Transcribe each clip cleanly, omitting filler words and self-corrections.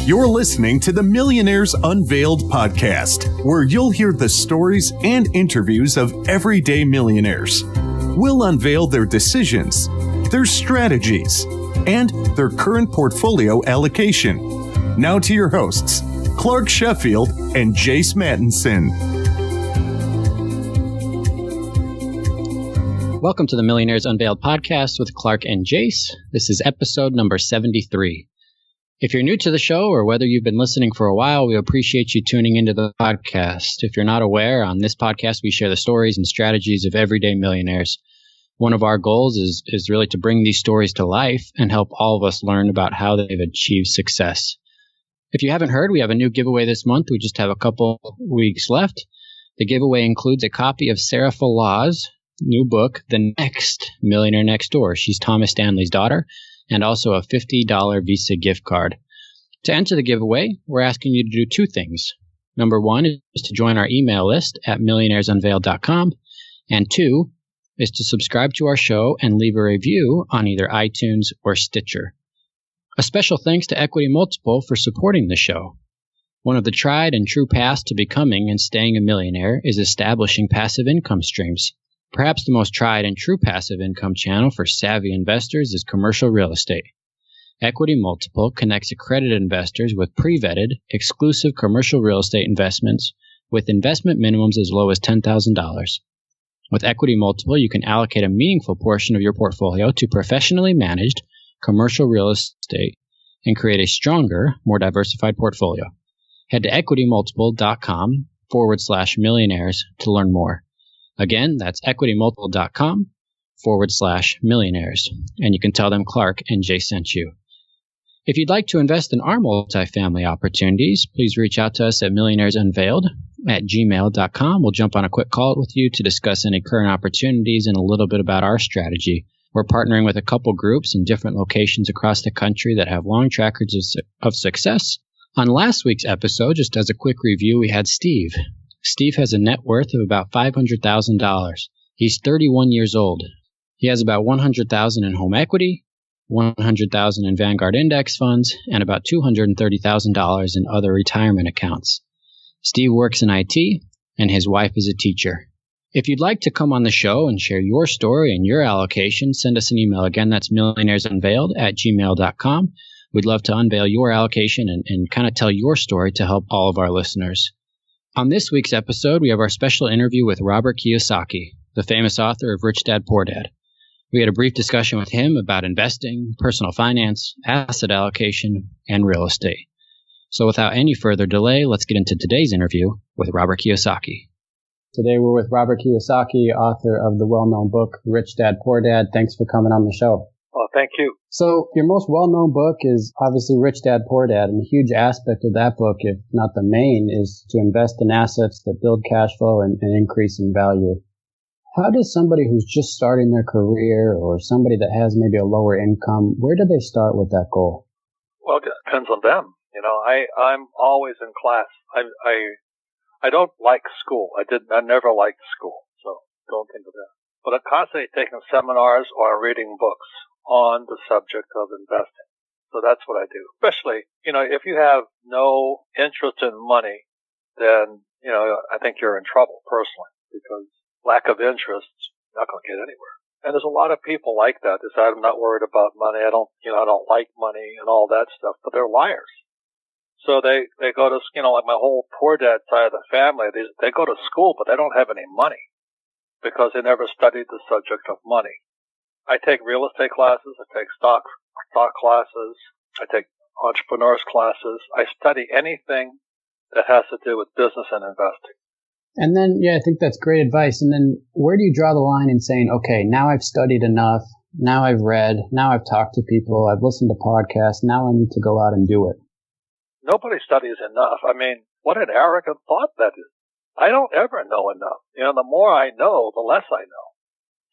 You're listening to the Millionaires Unveiled podcast, where you'll hear the stories and interviews of everyday millionaires. We'll unveil their decisions, their strategies, and their current portfolio allocation. Now to your hosts, Clark Sheffield and Jace Mattinson. Welcome to the Millionaires Unveiled podcast with Clark and Jace. This is episode number 73. If you're new to the show or whether you've been listening for a while, we appreciate you tuning into the podcast. If you're not aware, on this podcast, we share the stories and strategies of everyday millionaires. One of our goals is really to bring these stories to life and help all of us learn about how they've achieved success. If you haven't heard, we have a new giveaway this month. We just have a couple weeks left. The giveaway includes a copy of Sarah Falah's new book, The Next Millionaire Next Door. She's Thomas Stanley's daughter, and also a $50 Visa gift card. To enter the giveaway, we're asking you to do two things. Number one is to join our email list at millionairesunveiled.com, and two is to subscribe to our show and leave a review on either iTunes or Stitcher. A special thanks to Equity Multiple for supporting the show. One of the tried and true paths to becoming and staying a millionaire is establishing passive income streams. Perhaps the most tried and true passive income channel for savvy investors is commercial real estate. Equity Multiple connects accredited investors with pre-vetted, exclusive commercial real estate investments with investment minimums as low as $10,000. With Equity Multiple, you can allocate a meaningful portion of your portfolio to professionally managed commercial real estate and create a stronger, more diversified portfolio. Head to equitymultiple.com/millionaires to learn more. Again, that's equitymultiple.com/millionaires. And you can tell them Clark and Jay sent you. If you'd like to invest in our multifamily opportunities, please reach out to us at millionairesunveiled@gmail.com. We'll jump on a quick call with you to discuss any current opportunities and a little bit about our strategy. We're partnering with a couple groups in different locations across the country that have long track records of success. On last week's episode, just as a quick review, we had Steve. Steve has a net worth of about $500,000. He's 31 years old. He has about $100,000 in home equity, $100,000 in Vanguard index funds, and about $230,000 in other retirement accounts. Steve works in IT, and his wife is a teacher. If you'd like to come on the show and share your story and your allocation, send us an email. Again, that's millionairesunveiled@gmail.com. We'd love to unveil your allocation and kind of tell your story to help all of our listeners. On this week's episode, we have our special interview with Robert Kiyosaki, the famous author of Rich Dad, Poor Dad. We had a brief discussion with him about investing, personal finance, asset allocation, and real estate. So without any further delay, let's get into today's interview with Robert Kiyosaki. Today we're with Robert Kiyosaki, author of the well-known book, Rich Dad, Poor Dad. Thanks for coming on the show. Well, thank you. So your most well-known book is obviously Rich Dad, Poor Dad, and a huge aspect of that book, if not the main, is to invest in assets that build cash flow and increase in value. How does somebody who's just starting their career or somebody that has maybe a lower income, where do they start with that goal? Well, it depends on them. You know, I'm always in class. I don't like school. I never liked school, so don't think of that. But I'm constantly taking seminars or reading books on the subject of investing. So that's what I do. Especially, you know, if you have no interest in money, then, you know, I think you're in trouble personally, because lack of interest, you're not going to get anywhere. And there's a lot of people like that. They say, I'm not worried about money. I don't like money and all that stuff, but they're liars. So they go to, you know, like my whole poor dad side of the family, they go to school, but they don't have any money because they never studied the subject of money. I take real estate classes. I take stock classes. I take entrepreneurs classes. I study anything that has to do with business and investing. And then, I think that's great advice. And then where do you draw the line in saying, okay, now I've studied enough. Now I've read. Now I've talked to people. I've listened to podcasts. Now I need to go out and do it. Nobody studies enough. I mean, what an arrogant thought that is. I don't ever know enough. You know, the more I know, the less I know.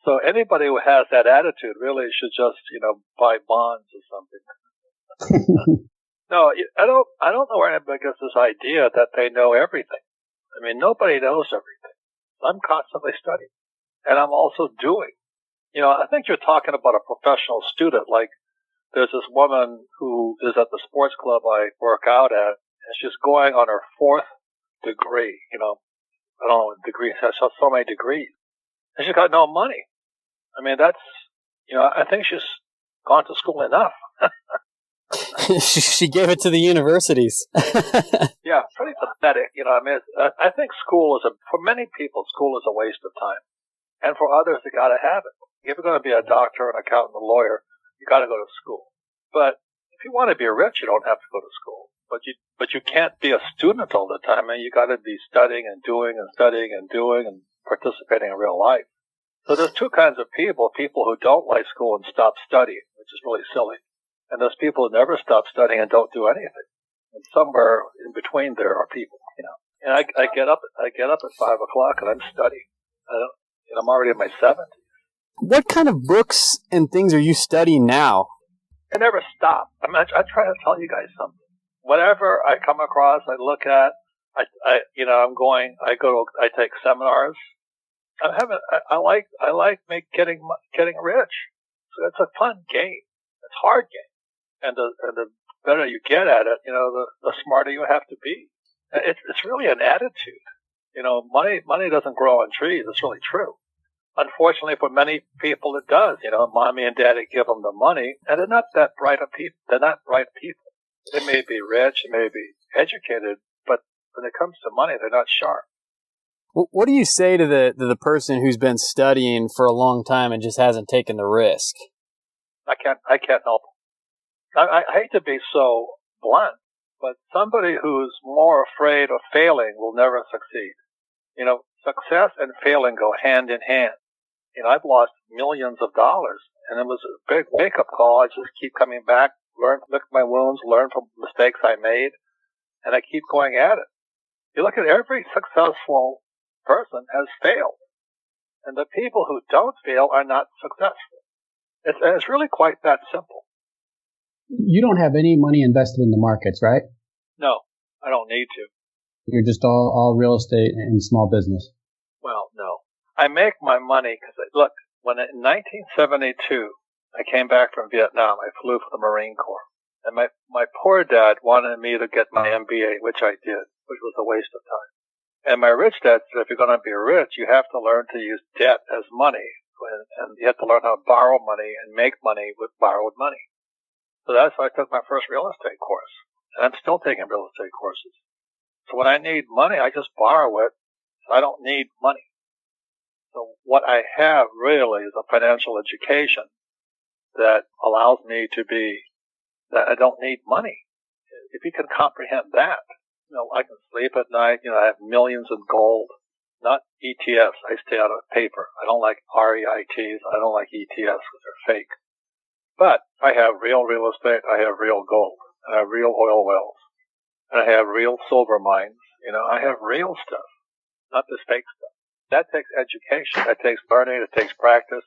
So anybody who has that attitude really should just, you know, buy bonds or something. No, I don't know where anybody gets this idea that they know everything. I mean, nobody knows everything. I'm constantly studying, and I'm also doing. You know, I think you're talking about a professional student, like there's this woman who is at the sports club I work out at, and she's going on her 4th degree. I don't know what degrees, has so many degrees. And she's got no money. I mean, I think she's gone to school enough. She gave it to the universities. Yeah, pretty pathetic. I think for many people, school is a waste of time. And for others, you got to have it. If you're going to be a doctor, an accountant, a lawyer, you got to go to school. But if you want to be rich, you don't have to go to school. But you can't be a student all the time, and you got to be studying and doing and studying and doing and participating in real life. So there's two kinds of people who don't like school and stop studying, which is really silly. And there's people who never stop studying and don't do anything. And somewhere in between there are people, And I get up at 5 o'clock and I'm studying. I'm already in my 70s. What kind of books and things are you studying now? I never stop. I try to tell you guys something. Whatever I come across, I look at. I take seminars. I like getting rich. So it's a fun game. It's a hard game. And the better you get at it, the smarter you have to be. It's really an attitude. Money doesn't grow on trees. It's really true. Unfortunately, for many people, it does. Mommy and daddy give them the money, and they're not that bright of people. They're not bright people. They may be rich, they may be educated, but when it comes to money, they're not sharp. What do you say to the person who's been studying for a long time and just hasn't taken the risk? I can't help them. I hate to be so blunt, but somebody who's more afraid of failing will never succeed. Success and failing go hand in hand. I've lost millions of dollars, and it was a big wake-up call. I just keep coming back, lick my wounds, learn from mistakes I made, and I keep going at it. You look at every successful person has failed, and the people who don't fail are not successful. It's really quite that simple. You don't have any money invested in the markets, right? No, I don't need to. You're just all real estate and small business. Well, no. I make my money because, look, when in 1972, I came back from Vietnam, I flew for the Marine Corps. And my poor dad wanted me to get my MBA, which I did, which was a waste of time. And my rich dad said, if you're going to be rich, you have to learn to use debt as money. And you have to learn how to borrow money and make money with borrowed money. So that's why I took my first real estate course. And I'm still taking real estate courses. So when I need money, I just borrow it. I don't need money. So what I have really is a financial education that allows me to be, that I don't need money. If you can comprehend that, I can sleep at night, I have millions in gold, not ETFs. I stay out of paper. I don't like REITs. I don't like ETFs because they're fake. But I have real estate. I have real gold. I have real oil wells. And I have real silver mines. I have real stuff, not this fake stuff. That takes education. That takes learning. It takes practice.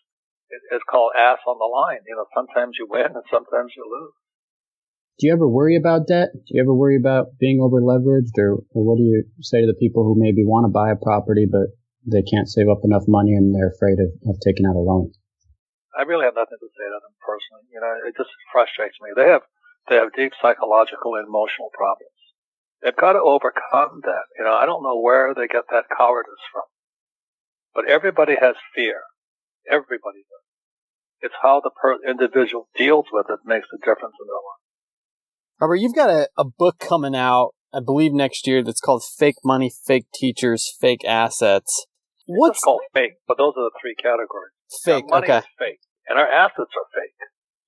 It's called ass on the line. Sometimes you win and sometimes you lose. Do you ever worry about debt? Do you ever worry about being over leveraged, or what do you say to the people who maybe want to buy a property but they can't save up enough money and they're afraid of taking out a loan? I really have nothing to say to them personally. It just frustrates me. They have deep psychological and emotional problems. They've got to overcome that. I don't know where they get that cowardice from. But everybody has fear. Everybody does. It's how the individual deals with it makes a difference in their life. Robert, you've got a book coming out, I believe next year, that's called Fake Money, Fake Teachers, Fake Assets. What's called fake? But those are the three categories. Fake, money okay. is fake, and our assets are fake.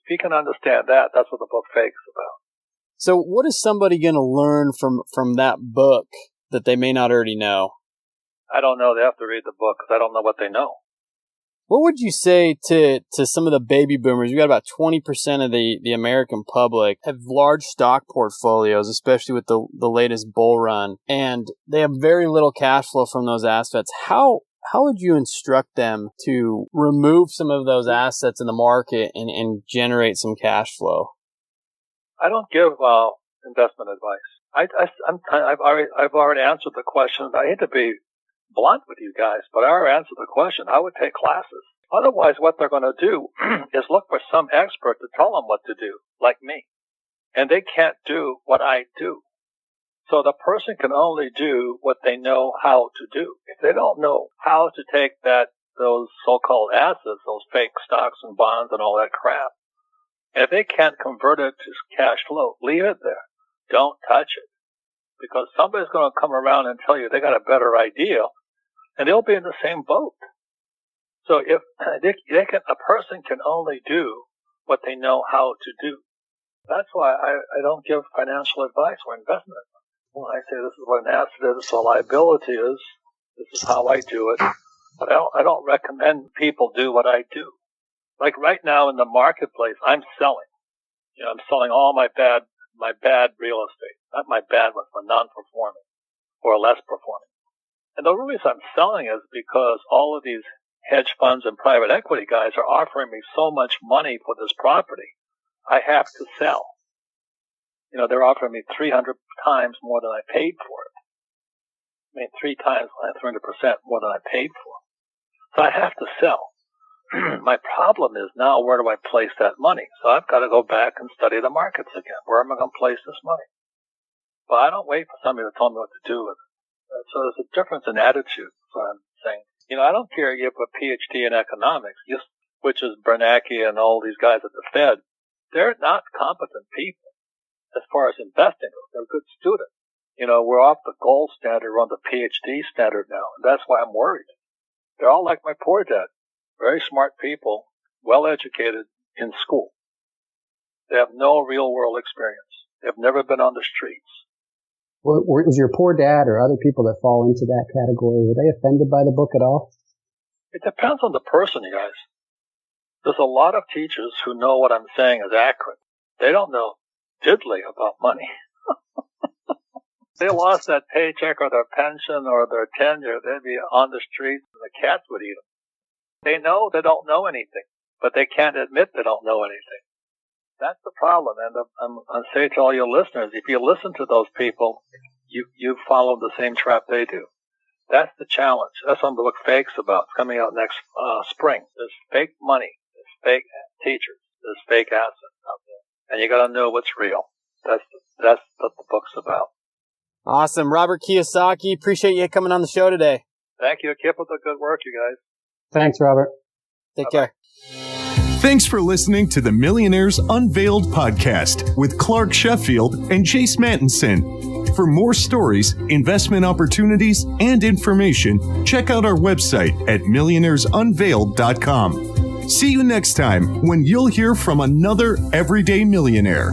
If you can understand that, that's what the book Fake is about. So what is somebody going to learn from that book that they may not already know? I don't know. They have to read the book because I don't know what they know. What would you say to some of the baby boomers? You got about 20% of the American public have large stock portfolios, especially with the latest bull run, and they have very little cash flow from those assets. How would you instruct them to remove some of those assets in the market and generate some cash flow? I don't give investment advice. I've already answered the question. I hate to be blunt with you guys, but I already answered the question. I would take classes. Otherwise, what they're going to do is look for some expert to tell them what to do, like me. And they can't do what I do. So the person can only do what they know how to do. If they don't know how to take those so-called assets, those fake stocks and bonds and all that crap, and if they can't convert it to cash flow, leave it there. Don't touch it. Because somebody's going to come around and tell you they got a better idea, and they'll be in the same boat. So if a person can only do what they know how to do. That's why I don't give financial advice or investment. When I say this is what an asset is, this is what a liability is, this is how I do it. But I don't recommend people do what I do. Like right now in the marketplace, I'm selling. I'm selling all my bad real estate. Not my bad ones, but non-performing or less performing. And the reason I'm selling is because all of these hedge funds and private equity guys are offering me so much money for this property. I have to sell. They're offering me 300 times more than I paid for it. 3 times, 300% more than I paid for it. So I have to sell. My problem is now, where do I place that money? So I've got to go back and study the markets again. Where am I going to place this money? But I don't wait for somebody to tell me what to do with it. So there's a difference in attitude. So I'm saying, I don't care if you have a PhD in economics, which is Bernanke and all these guys at the Fed. They're not competent people as far as investing. They're good students. We're off the gold standard, we're on the PhD standard now, and that's why I'm worried. They're all like my poor dad. Very smart people, well educated in school. They have no real world experience. They've never been on the streets. Well, is your poor dad or other people that fall into that category, were they offended by the book at all? It depends on the person, you guys. There's a lot of teachers who know what I'm saying is accurate. They don't know diddly about money. They lost that paycheck or their pension or their tenure, they'd be on the streets and the cats would eat them. They know they don't know anything, but they can't admit they don't know anything. That's the problem. And I'm saying to all your listeners, if you listen to those people, you follow the same trap they do. That's the challenge. That's what the book Fake's about. It's coming out next spring. There's fake money. There's fake teachers. There's fake assets out there. And you got to know what's real. That's what the book's about. Awesome. Robert Kiyosaki, appreciate you coming on the show today. Thank you. Keep up the good work, you guys. Thanks, Robert. Take care. Thanks for listening to the Millionaires Unveiled podcast with Clark Sheffield and Jace Mattinson. For more stories, investment opportunities, and information, check out our website at millionairesunveiled.com. See you next time when you'll hear from another everyday millionaire.